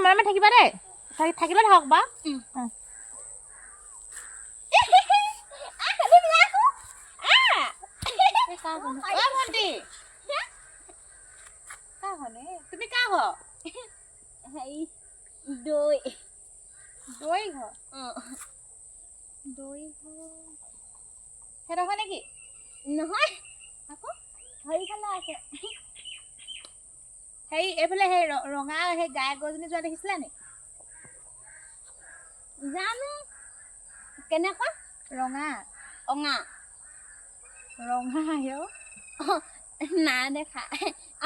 মানে থাকিবা দেই থাকিলে থাকক বা তুমি কা ঘৰ দৈ দৈ ঘৰ দৈ ঘৰ সেইটো হয় নেকি নহয় আকৌ হৰিফালে আছে সেই এইফালে সেই ৰঙা সেই গাই গছজনী যোৱা দেখিছিলা নি জানো কেনেকুৱা ৰঙা অঙা ৰঙা না দেখা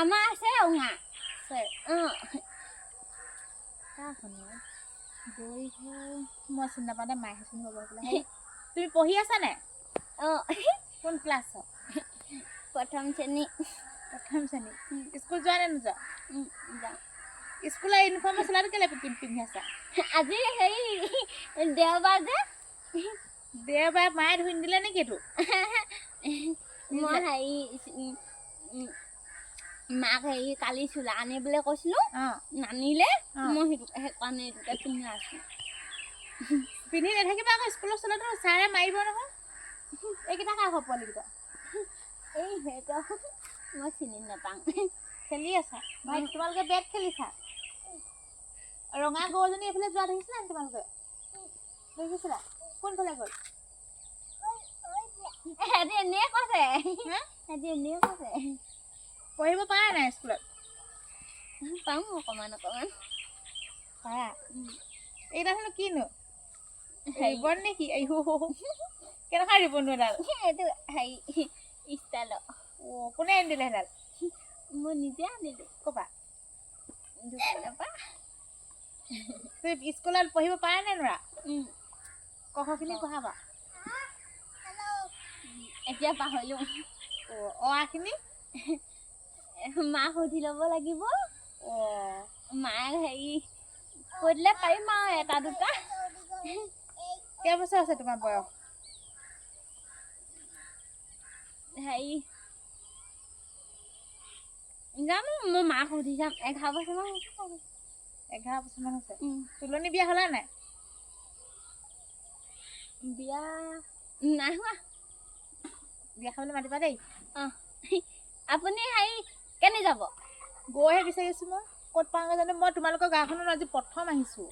আমাৰ আছে অঙা আছে দৈ ঘৰ মই চিনি নাপাওঁ দে মায়ে চিনি পাব পেলাই তুমি পঢ়ি আছা নে কোন ক্লাছত প্ৰথম শ্ৰেণী স্কুল যোৱা নে নোযোৱা স্কুলৰ ইউনিফৰ্মৰ চোলাটো কেলে পিন্ধি আছা আজি হেৰি দেওবাৰ যে দেওবাৰে মায়ে ধুই দিলে নেকি এইটো মই হেৰি মাক হেৰি কালি চোলা আনিবলৈ কৈছিলো নানিলে মই সেইকাৰণে এইটোকে পিন্ধি আছো পিন্ধি নাথাকিবা আকৌ স্কুলৰ চোলাটো ছাৰে মাৰিব নহয় এইকেইটা কাৰ ঘৰ পোৱালিকেইটা এই সেইটো মই চিনি নাপাওঁ খেলি আছা ভাই তোমালোকে বেট খেলিছা ৰঙা গৰুজনী এইফালে যোৱা দেখিছিলা নি তোমালোকে দেখিছিলা কোনফালে গ'ল হেৰি এনেই কৈছে হেৰি এনেই কৈছে পঢ়িব পাৰা নাই স্কুলত পাওঁ অকণমান পাৰা এইডালনো কিনো ৰিবন নেকি কেনেকুৱা ৰিবননো এডাল এইটো হেৰি ষ্টাইলৰ কোনে আনি দিলে সেইডাল মই নিজে আনিলো ক'বা দোকানৰ পৰা তুমি স্কুলত পঢ়িব পাৰা নে নোৱাৰা ক-খ-খিনি পঢ়াবা এতিয়া পাহৰিলো খিনি মাক সুধি ল'ব লাগিব মায়ে হেৰি কৈ দিলে পাৰিম আৰু এটা দুটা কেইবছৰ আছে তোমাৰ বয়স হেৰি জানো মই মাক সুধি যাম 11 বছৰমান হৈছে 11 বছৰমান হৈছে তুলনি বিয়া হ'লা নাই বিয়া নাই হোৱা বিয়া খাবলৈ মাতিবা দেই আপুনি হেৰি কেনে যাব গৈহে বিচাৰিছোঁ মই ক'ত পাওঁগৈ জানো মই তোমালোকৰ গাঁওখনত আজি প্ৰথম আহিছোঁ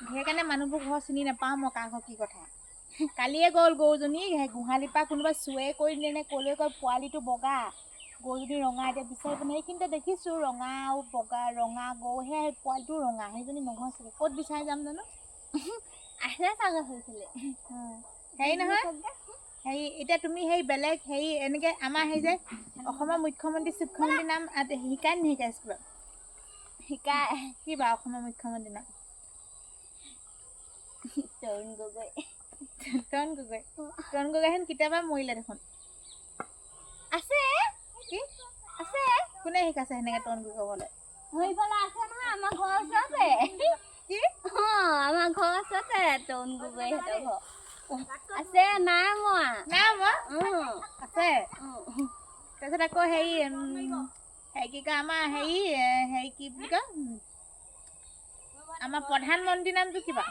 সেইকাৰণে মানুহবোৰ ঘৰ চিনি নাপাওঁ মই কাৰ ঘৰ কি কথা কালিয়ে গ'ল গৰুজনী গোহালিৰ পৰা কোনোবা চুৱে কৰি দিলে নে ক'লৈ গ'ল পোৱালিটো বগা গৰুজনী ৰঙা এতিয়া বিচাৰি পিনে সেইখিনিতে দেখিছোঁ ৰঙা আৰু বগা ৰঙা গৰু সেই পোৱালিটো ৰঙা সেইজনী নহয় চাগে ক'ত বিচাৰি যাম জানো আহিলে চাগে হৈছিলে হেৰি নহয় হেৰি এতিয়া তুমি সেই বেলেগ হেৰি এনেকৈ আমাৰ সেই যে অসমৰ মুখ্যমন্ত্ৰী শিক্ষামন্ত্ৰীৰ নাম শিকাই নিশিকাই স্কুলত শিকাই কি বা অসমৰ মুখ্যমন্ত্ৰীৰ নাম তৰুণ গগৈ তৰুণ গগৈহেন কেতিয়াবা মৰিলে দেখোন আছে কি আছে কোনে শিকাইছে সেনেকৈ তৰুণ গগৈ ক'বলৈ হৈফালে আছে নহয় আমাৰ ঘৰৰ ওচৰতে কি আমাৰ ঘৰৰ ওচৰতে তৰুণ গগৈ সিহঁতৰ ঘৰ আছে নাই মৰা আছে তাৰপিছত আকৌ হেৰি কি কয় আমাৰ হেৰি কি বুলি কয় আমাৰ প্ৰধানমন্ত্ৰীৰ নামটো কিবা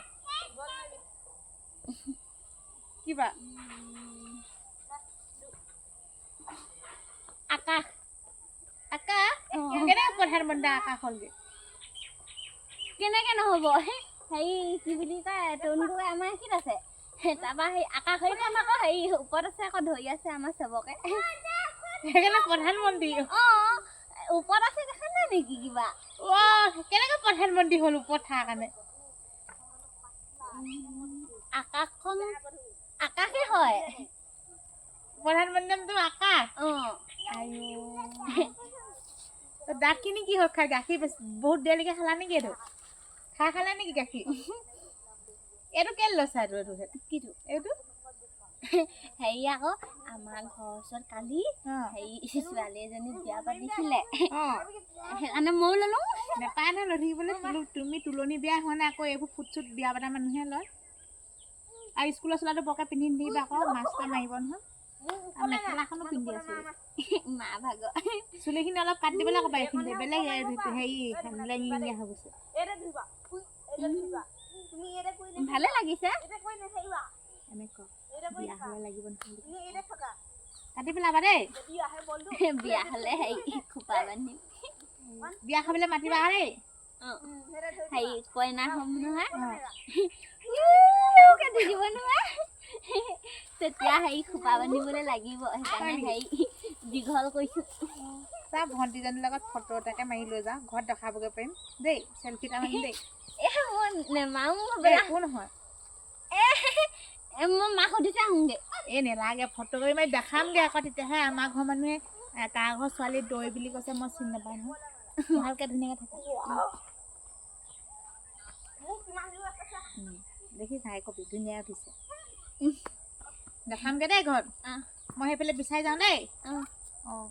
আকাশ কেনেকৈ প্ৰধানমন্ত্ৰী আকাশ হ'লগৈ কেনেকৈ নহ'ব হেৰি কি বুলি কয় তৰুণ গগৈ আমাৰ এইখিনিত আছে তাৰপৰা সেই আকাশ হেৰিখন আকৌ হেৰি ওপৰত আছে আকৌ ধৰি আছে আমাৰ চবকে সেইকাৰণে প্ৰধানমন্ত্ৰী ওপৰত আছে দেখা নাই নেকি কিবা কেনেকৈ প্ৰধানমন্ত্ৰী হ'ল ওপৰত থকাৰ কাৰণে আকাশখন আকাশে হয় প্ৰধানমন্ত্ৰী নামটো আকাশ দাঁতখিনি কি হ'ল খাই গাখীৰ বহুত দেৰিলৈকে খালা নেকি এইটো খালা নেকি গাখীৰ এইটো কেলে লৈছা এইটো কিটো এইটো হেৰি আকৌ আমাৰ ঘৰৰ ওচৰত কালি হেৰি ছোৱালী এজনী বিয়া পাতিছিলে সেইকাৰণে ময়ো ল'লো নেপায় নহয় লৈ থাকিবলৈ তুমি তুলনি বিয়া হোৱা নাই আকৌ এইবোৰ ফুট চুট বিয়া পতা মানুহে লয় আৰু স্কুলৰ চোলাটো বৰকৈ পিন্ধি নিদিবা আকৌ মাষ্টৰ মাৰিব নহয় মেখেলাখনো পিন্ধি আছো মা ভাগৰ চুলিখিনি অলপ কাটি দিবলৈ আকৌ এইখিনি বেলেগ হেৰি লেঙিঙীয়া হৈ গৈছে ভালে লাগিছে এনেকুৱা বিয়া হ'লে লাগিব নহয় কাটি পেলাবা দেই বিয়া হ'লে হেৰি খোপা বান্ধিম বিয়া খাবলৈ মাতিবা দেই হেৰি কইনা হ'ম নহয় কাটি দিব নোৱাৰে তেতিয়া হেৰি খোপা বান্ধিবলৈ লাগিব সেইকাৰণে হেৰি দীঘল কৰিছোঁ চা ভণ্টিজনীৰ লগত ফটো এটাকে মাৰি লৈ যাওঁ ঘৰত দেখাবগৈ পাৰিম দেই চেলফি এটা মাৰিম দেই মই নেমাৰো একো নহয় মই মাক সুধিছে আহোঁগৈ নেলাগে ফটো কৰি মাৰি দেখামগৈ আকৌ তেতিয়াহে আমাৰ ঘৰৰ মানুহে কাৰ ঘৰ ছোৱালী দৈ বুলি কৈছে মই চিনি নাপাওঁ নহয় ভালকৈ ধুনীয়াকৈ থাকা দেখিছা কপি ধুনীয়া উঠিছে দেখামগৈ দেই ঘৰত মই সেইফালে বিচাৰি যাওঁ দেই অঁ